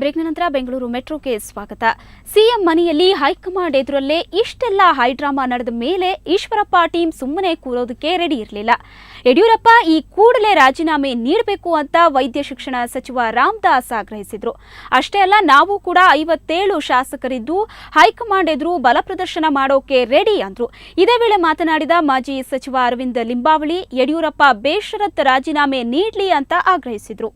ಬ್ರೇಕ್ನ ನಂತರ ಬೆಂಗಳೂರು ಮೆಟ್ರೋಗೆ ಸ್ವಾಗತ. ಸಿಎಂ ಮನೆಯಲ್ಲಿ ಹೈಕಮಾಂಡ್ ಎದುರಲ್ಲೇ ಇಷ್ಟೆಲ್ಲ ಹೈಡ್ರಾಮಾ ನಡೆದ ಮೇಲೆ ಈಶ್ವರಪ್ಪ ಟೀಮ್ ಸುಮ್ಮನೆ ಕೂರೋದಕ್ಕೆ ರೆಡಿ ಇರಲಿಲ್ಲ. ಯಡಿಯೂರಪ್ಪ ಈ ಕೂಡಲೇ ರಾಜೀನಾಮೆ ನೀಡಬೇಕು ಅಂತ ವೈದ್ಯ ಶಿಕ್ಷಣ ಸಚಿವ ರಾಮದಾಸ್ ಆಗ್ರಹಿಸಿದ್ರು. ಅಷ್ಟೇ ಅಲ್ಲ, ನಾವು ಕೂಡ 57 ಶಾಸಕರಿದ್ದು ಹೈಕಮಾಂಡ್ ಎದುರು ಬಲ ಪ್ರದರ್ಶನ ಮಾಡೋಕೆ ರೆಡಿ ಅಂದ್ರು. ಇದೇ ವೇಳೆ ಮಾತನಾಡಿದ ಮಾಜಿ ಸಚಿವ ಅರವಿಂದ್ ಲಿಂಬಾವಳಿ, ಯಡಿಯೂರಪ್ಪ ಬೇಷರತ್ ರಾಜೀನಾಮೆ ನೀಡಲಿ ಅಂತ ಆಗ್ರಹಿಸಿದ್ರು.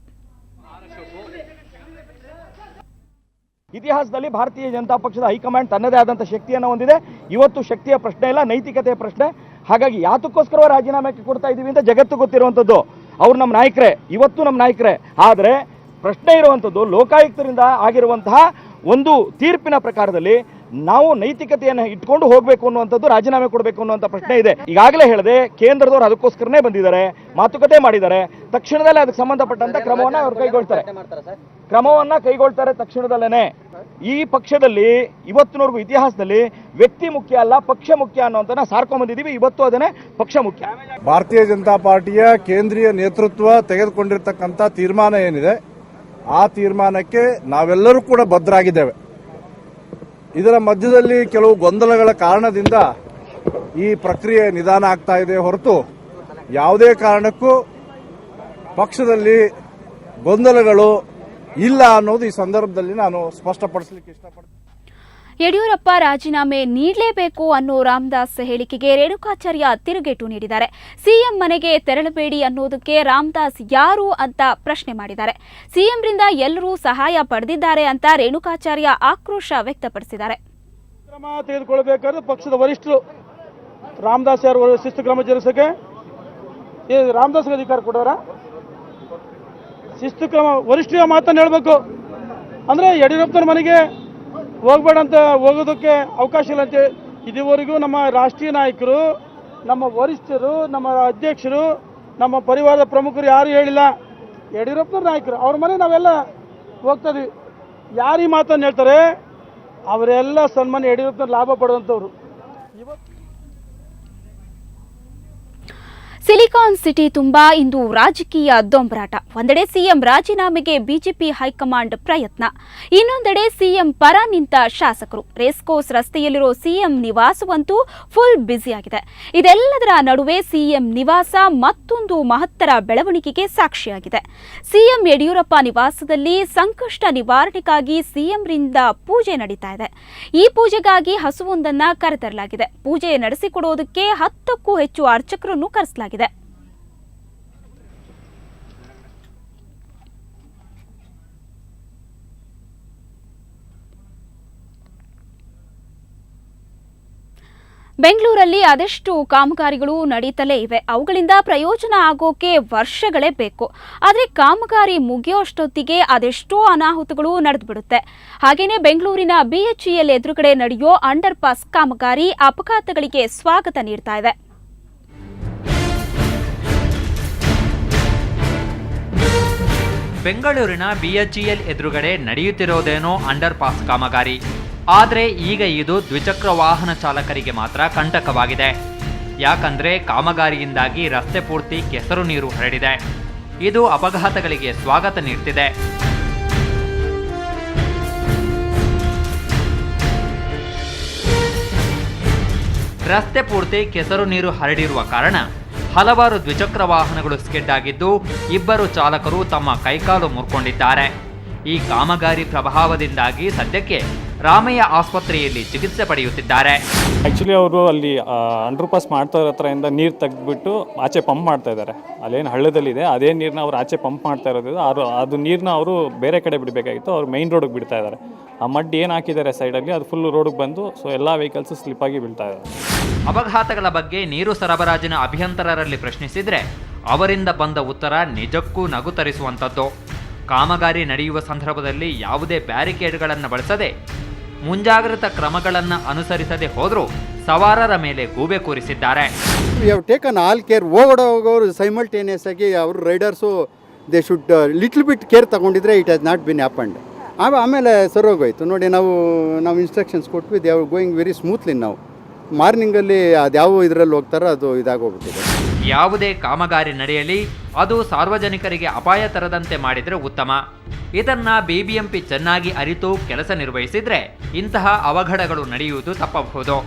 ಇತಿಹಾಸದಲ್ಲಿ ಭಾರತೀಯ ಜನತಾ ಪಕ್ಷದ ಹೈಕಮಾಂಡ್ ತನ್ನದೇ ಆದಂಥ ಶಕ್ತಿಯನ್ನು ಹೊಂದಿದೆ. ಇವತ್ತು ಶಕ್ತಿಯ ಪ್ರಶ್ನೆ ಇಲ್ಲ, ನೈತಿಕತೆಯ ಪ್ರಶ್ನೆ. ಹಾಗಾಗಿ ಯಾತಕ್ಕೋಸ್ಕರ ರಾಜೀನಾಮೆಗೆ ಕೊಡ್ತಾ ಇದ್ದೀವಿ ಅಂತ ಜಗತ್ತು ಗೊತ್ತಿರುವಂಥದ್ದು. ಅವ್ರು ನಮ್ಮ ನಾಯಕರೇ, ಇವತ್ತು ನಮ್ಮ ನಾಯಕರೇ. ಆದರೆ ಪ್ರಶ್ನೆ ಇರುವಂಥದ್ದು ಲೋಕಾಯುಕ್ತರಿಂದ ಆಗಿರುವಂತಹ ಒಂದು ತೀರ್ಪಿನ ಪ್ರಕಾರದಲ್ಲಿ ನಾವು ನೈತಿಕತೆಯನ್ನು ಇಟ್ಕೊಂಡು ಹೋಗಬೇಕು ಅನ್ನುವಂಥದ್ದು, ರಾಜೀನಾಮೆ ಕೊಡಬೇಕು ಅನ್ನುವಂಥ ಪ್ರಶ್ನೆ ಇದೆ. ಈಗಾಗಲೇ ಹೇಳಿದೆ, ಕೇಂದ್ರದವರು ಅದಕ್ಕೋಸ್ಕರನೇ ಬಂದಿದ್ದಾರೆ, ಮಾತುಕತೆ ಮಾಡಿದ್ದಾರೆ. ತಕ್ಷಣದಲ್ಲೇ ಅದಕ್ಕೆ ಸಂಬಂಧಪಟ್ಟಂತ ಕ್ರಮವನ್ನು ಅವರು ಕೈಗೊಳ್ತಾರೆ ತಕ್ಷಣದಲ್ಲೇನೆ. ಈ ಪಕ್ಷದಲ್ಲಿ ಇವತ್ತಿನವರೆಗೂ ಇತಿಹಾಸದಲ್ಲಿ ವ್ಯಕ್ತಿ ಮುಖ್ಯ ಅಲ್ಲ, ಪಕ್ಷ ಮುಖ್ಯ ಅನ್ನೋದನ್ನ ಸಾರ್ಕೊಂಡ್ಬಂದಿದ್ದೀವಿ. ಇವತ್ತು ಅದನ್ನೇ ಪಕ್ಷ ಮುಖ್ಯ. ಭಾರತೀಯ ಜನತಾ ಪಾರ್ಟಿಯ ಕೇಂದ್ರೀಯ ನೇತೃತ್ವ ತೆಗೆದುಕೊಂಡಿರ್ತಕ್ಕಂಥ ತೀರ್ಮಾನ ಏನಿದೆ, ಆ ತೀರ್ಮಾನಕ್ಕೆ ನಾವೆಲ್ಲರೂ ಕೂಡ ಬದ್ಧರಾಗಿದ್ದೇವೆ. ಇದರ ಮಧ್ಯದಲ್ಲಿ ಕೆಲವು ಗೊಂದಲಗಳ ಕಾರಣದಿಂದ ಈ ಪ್ರಕ್ರಿಯೆ ನಿಧಾನ ಆಗ್ತಾ ಇದೆ ಹೊರತು ಯಾವುದೇ ಕಾರಣಕ್ಕೂ ಪಕ್ಷದಲ್ಲಿ ಗೊಂದಲಗಳು ಇಲ್ಲ ಅನ್ನೋದು ಈ ಸಂದರ್ಭದಲ್ಲಿ ನಾನು ಸ್ಪಷ್ಟಪಡಿಸಲಿಕ್ಕೆ ಇಷ್ಟಪಡ್ತೀನಿ. ಯಡಿಯೂರಪ್ಪ ರಾಜೀನಾಮೆ ನೀಡಲೇಬೇಕು ಅನ್ನೋ ರಾಮದಾಸ್ ಹೇಳಿಕೆಗೆ ರೇಣುಕಾಚಾರ್ಯ ತಿರುಗೇಟು ನೀಡಿದ್ದಾರೆ. ಸಿಎಂ ಮನೆಗೆ ತೆರಳಬೇಡಿ ಅನ್ನೋದಕ್ಕೆ ರಾಮದಾಸ್ ಯಾರು ಅಂತ ಪ್ರಶ್ನೆ ಮಾಡಿದ್ದಾರೆ. ಸಿಎಂರಿಂದ ಎಲ್ಲರೂ ಸಹಾಯ ಪಡೆದಿದ್ದಾರೆ ಅಂತ ರೇಣುಕಾಚಾರ್ಯ ಆಕ್ರೋಶ ವ್ಯಕ್ತಪಡಿಸಿದ್ದಾರೆ. ಕ್ರಮ ತೆಗೆದುಕೊಳ್ಳಬೇಕಾದ್ರೆ ಪಕ್ಷದ ವರಿಷ್ಠರು ರಾಮದಾಸ್ ಯಾರು ಶಿಸ್ತು ಕ್ರಮ ಜರುಗಿಸಕ್ಕೆ ರಾಮದಾಸ್ ಅಧಿಕಾರ ಕೊಡೋರ? ಶಿಸ್ತು ಕ್ರಮ ವರಿಷ್ಠರ ಮಾತನ್ನು ಹೇಳಬೇಕು. ಅಂದ್ರೆ ಯಡಿಯೂರಪ್ಪನ ಮನೆಗೆ ಹೋಗ್ಬೇಡ ಅಂತ ಹೋಗೋದಕ್ಕೆ ಅವಕಾಶ ಇಲ್ಲ ಅಂತ ಇದುವರೆಗೂ ನಮ್ಮ ರಾಷ್ಟ್ರೀಯ ನಾಯಕರು, ನಮ್ಮ ವರಿಷ್ಠರು, ನಮ್ಮ ಅಧ್ಯಕ್ಷರು, ನಮ್ಮ ಪರಿವಾರದ ಪ್ರಮುಖರು ಯಾರು ಹೇಳಿಲ್ಲ. ಯಡಿಯೂರಪ್ಪನ ನಾಯಕರು ಅವ್ರ ಮನೆ ನಾವೆಲ್ಲ ಹೋಗ್ತಾ ಇದೀವಿ. ಯಾರು ಈ ಮಾತನ್ನು ಹೇಳ್ತಾರೆ ಅವರೆಲ್ಲ ಸನ್ಮಾನ್ಯ ಯಡಿಯೂರಪ್ಪನ ಲಾಭ ಪಡುವಂಥವ್ರು. ಸಿಲಿಕಾನ್ ಸಿಟಿ ತುಂಬಾ ಇಂದು ರಾಜಕೀಯ ದೊಂಬರಾಟ. ಒಂದೆಡೆ ಸಿಎಂ ರಾಜೀನಾಮೆಗೆ ಬಿಜೆಪಿ ಹೈಕಮಾಂಡ್ ಪ್ರಯತ್ನ, ಇನ್ನೊಂದೆಡೆ ಸಿಎಂ ಪರ ನಿಂತ ಶಾಸಕರು. ರೇಸ್ಕೋರ್ಸ್ ರಸ್ತೆಯಲ್ಲಿರೋ ಸಿಎಂ ನಿವಾಸವಂತೂ ಫುಲ್ ಬ್ಯುಸಿಯಾಗಿದೆ. ಇದೆಲ್ಲದರ ನಡುವೆ ಸಿಎಂ ನಿವಾಸ ಮತ್ತೊಂದು ಮಹತ್ತರ ಬೆಳವಣಿಗೆಗೆ ಸಾಕ್ಷಿಯಾಗಿದೆ. ಸಿಎಂ ಯಡಿಯೂರಪ್ಪ ನಿವಾಸದಲ್ಲಿ ಸಂಕಷ್ಟ ನಿವಾರಣೆಗಾಗಿ ಸಿಎಂರಿಂದ ಪೂಜೆ ನಡೀತಾ ಇದೆ. ಈ ಪೂಜೆಗಾಗಿ ಹಸುವೊಂದನ್ನ ಕರೆತರಲಾಗಿದೆ. ಪೂಜೆ ನಡೆಸಿಕೊಡೋದಕ್ಕೆ 10ಕ್ಕೂ ಹೆಚ್ಚು ಅರ್ಚಕರನ್ನು ಕರೆಸಲಾಗಿದೆ. ಬೆಂಗಳೂರಲ್ಲಿ ಅದೆಷ್ಟು ಕಾಮಗಾರಿಗಳು ನಡೀತಲೇ ಇವೆ. ಅವುಗಳಿಂದ ಪ್ರಯೋಜನ ಆಗೋಕೆ ವರ್ಷಗಳೇ ಬೇಕು. ಆದರೆ ಕಾಮಗಾರಿ ಮುಗಿಯೋಷ್ಟೊತ್ತಿಗೆ ಅದೆಷ್ಟೋ ಅನಾಹುತಗಳು ನಡೆದುಬಿಡುತ್ತೆ. ಹಾಗೇನೇ ಬೆಂಗಳೂರಿನ BHEL ಎದುರುಗಡೆ ನಡೆಯೋ ಅಂಡರ್ ಪಾಸ್ ಕಾಮಗಾರಿ ಅಪಘಾತಗಳಿಗೆ ಸ್ವಾಗತ ನೀಡ್ತಾ ಇದೆ. ಬೆಂಗಳೂರಿನ BHEL ಎದುರುಗಡೆ ನಡೆಯುತ್ತಿರೋದೇನೋ ಅಂಡರ್ ಪಾಸ್ ಕಾಮಗಾರಿ. ಆದರೆ ಈಗ ಇದು ದ್ವಿಚಕ್ರ ವಾಹನ ಚಾಲಕರಿಗೆ ಮಾತ್ರ ಕಂಟಕವಾಗಿದೆ. ಯಾಕಂದ್ರೆ ಕಾಮಗಾರಿಯಿಂದಾಗಿ ರಸ್ತೆ ಪೂರ್ತಿ ಕೆಸರು ನೀರು ಹರಡಿದೆ. ಇದು ಅಪಘಾತಗಳಿಗೆ ಸ್ವಾಗತ ನೀಡ್ತಿದೆ. ರಸ್ತೆ ಪೂರ್ತಿ ಕೆಸರು ನೀರು ಹರಡಿರುವ ಕಾರಣ ಹಲವಾರು ದ್ವಿಚಕ್ರ ವಾಹನಗಳು ಸ್ಕಿಡ್ ಆಗಿದ್ದು, 2 ಚಾಲಕರು ತಮ್ಮ ಕೈಕಾಲು ಮುರ್ಕೊಂಡಿದ್ದಾರೆ. ಈ ಕಾಮಗಾರಿ ಪ್ರಭಾವದಿಂದಾಗಿ ಸದ್ಯಕ್ಕೆ ರಾಮಯ್ಯ ಆಸ್ಪತ್ರೆಯಲ್ಲಿ ಚಿಕಿತ್ಸೆ ಪಡೆಯುತ್ತಿದ್ದಾರೆ. ಆ್ಯಕ್ಚುಲಿ ಅವರು ಅಲ್ಲಿ ಅಂಡರ್ ಪಾಸ್ ಮಾಡ್ತಾ ಇರೋ ಹತ್ರದಿಂದ ನೀರು ತೆಗೆದ್ಬಿಟ್ಟು ಆಚೆ ಪಂಪ್ ಮಾಡ್ತಾ ಇದ್ದಾರೆ. ಅಲ್ಲೇನು ಹಳ್ಳದಲ್ಲಿದೆ ಅದೇ ನೀರನ್ನ ಅವ್ರು ಆಚೆ ಪಂಪ್ ಮಾಡ್ತಾ ಇರೋದ್ರಿಂದ ಅದು ನೀರನ್ನ ಅವರು ಬೇರೆ ಕಡೆ ಬಿಡಬೇಕಾಗಿತ್ತು. ಅವ್ರು ಮೈನ್ ರೋಡಿಗೆ ಬಿಡ್ತಾ ಇದ್ದಾರೆ. ಆ ಮಡ್ಡಿ ಏನು ಹಾಕಿದ್ದಾರೆ ಸೈಡಲ್ಲಿ ಅದು ಫುಲ್ ರೋಡಿಗೆ ಬಂದು ಎಲ್ಲ ವೆಹಿಕಲ್ಸ್ ಸ್ಲಿಪ್ ಆಗಿ ಬೀಳ್ತಾ ಇದ್ದಾರೆ. ಅಪಘಾತಗಳ ಬಗ್ಗೆ ನೀರು ಸರಬರಾಜಿನ ಅಭಿಯಂತರರಲ್ಲಿ ಪ್ರಶ್ನಿಸಿದ್ರೆ ಅವರಿಂದ ಬಂದ ಉತ್ತರ ನಿಜಕ್ಕೂ ನಗು ತರಿಸುವಂಥದ್ದು. ಕಾಮಗಾರಿ ನಡೆಯುವ ಸಂದರ್ಭದಲ್ಲಿ ಯಾವುದೇ ಬ್ಯಾರಿಕೇಡ್ಗಳನ್ನು ಬಳಸದೆ ಮುಂಜಾಗ್ರತಾ ಕ್ರಮಗಳನ್ನು ಅನುಸರಿಸದೆ ಹೋದರೂ ಸವಾರರ ಮೇಲೆ ಗೂಬೆ ಕೂರಿಸಿದ್ದಾರೆ. We have taken all care. ಹೋಗೋರು ಸೈಮಲ್ಟೇನಿಯಸ್ ಆಗಿ ಅವರು riders they should little bit care ತಗೊಂಡಿದ್ರೆ it has not been happened. ಆಮೇಲೆ ಸರೋಗೋಯ್ತು ನೋಡಿ. ನಾವು ಇನ್ಸ್ಟ್ರಕ್ಷನ್ಸ್ ಕೊಟ್ವಿ, they are going very smoothly. ನಾವು ಮಾರ್ನಿಂಗಲ್ಲಿ ಅದ್ಯಾವ ಇದರಲ್ಲಿ ಹೋಗ್ತಾರೋ ಅದು ಇದಾಗೋಗ್ಬಿಟ್ಟಿದೆ. ಯಾವುದೇ ಕಾಮಗಾರಿ ನಡೆಯಲಿ ಅದು ಸಾರ್ವಜನಿಕರಿಗೆ ಅಪಾಯ ತರದಂತೆ ಮಾಡಿದರೆ ಉತ್ತಮ. ಇದನ್ನ ಬಿಬಿಎಂಪಿ ಚೆನ್ನಾಗಿ ಅರಿತು ಕೆಲಸ ನಿರ್ವಹಿಸಿದ್ರೆ ಇಂತಹ ಅವಘಡಗಳು ನಡೆಯುವುದು ತಪ್ಪಬಹುದು.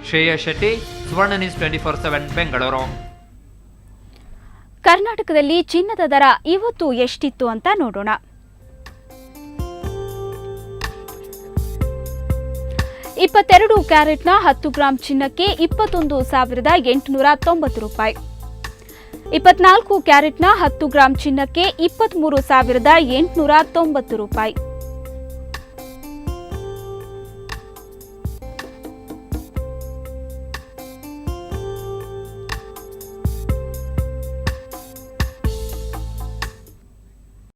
ಶ್ರೇಯಸ್ ಶೆಟ್ಟಿ, ಸುವರ್ಣ ನ್ಯೂಸ್ 24/7 ಬೆಂಗಳೂರು. ಕರ್ನಾಟಕದಲ್ಲಿ ಚಿನ್ನದ ದರ ಇವತ್ತು ಎಷ್ಟಿತ್ತು ಅಂತ ನೋಡೋಣ. 22 ಕ್ಯಾರೆಟ್ನ 10 ಗ್ರಾಂ ಚಿನ್ನಕ್ಕೆ 21,890 ರೂಪಾಯಿ. 24 ಕ್ಯಾರೆಟ್ನ 10 ಗ್ರಾಂ ಚಿನ್ನಕ್ಕೆ 23,890 ರೂಪಾಯಿ.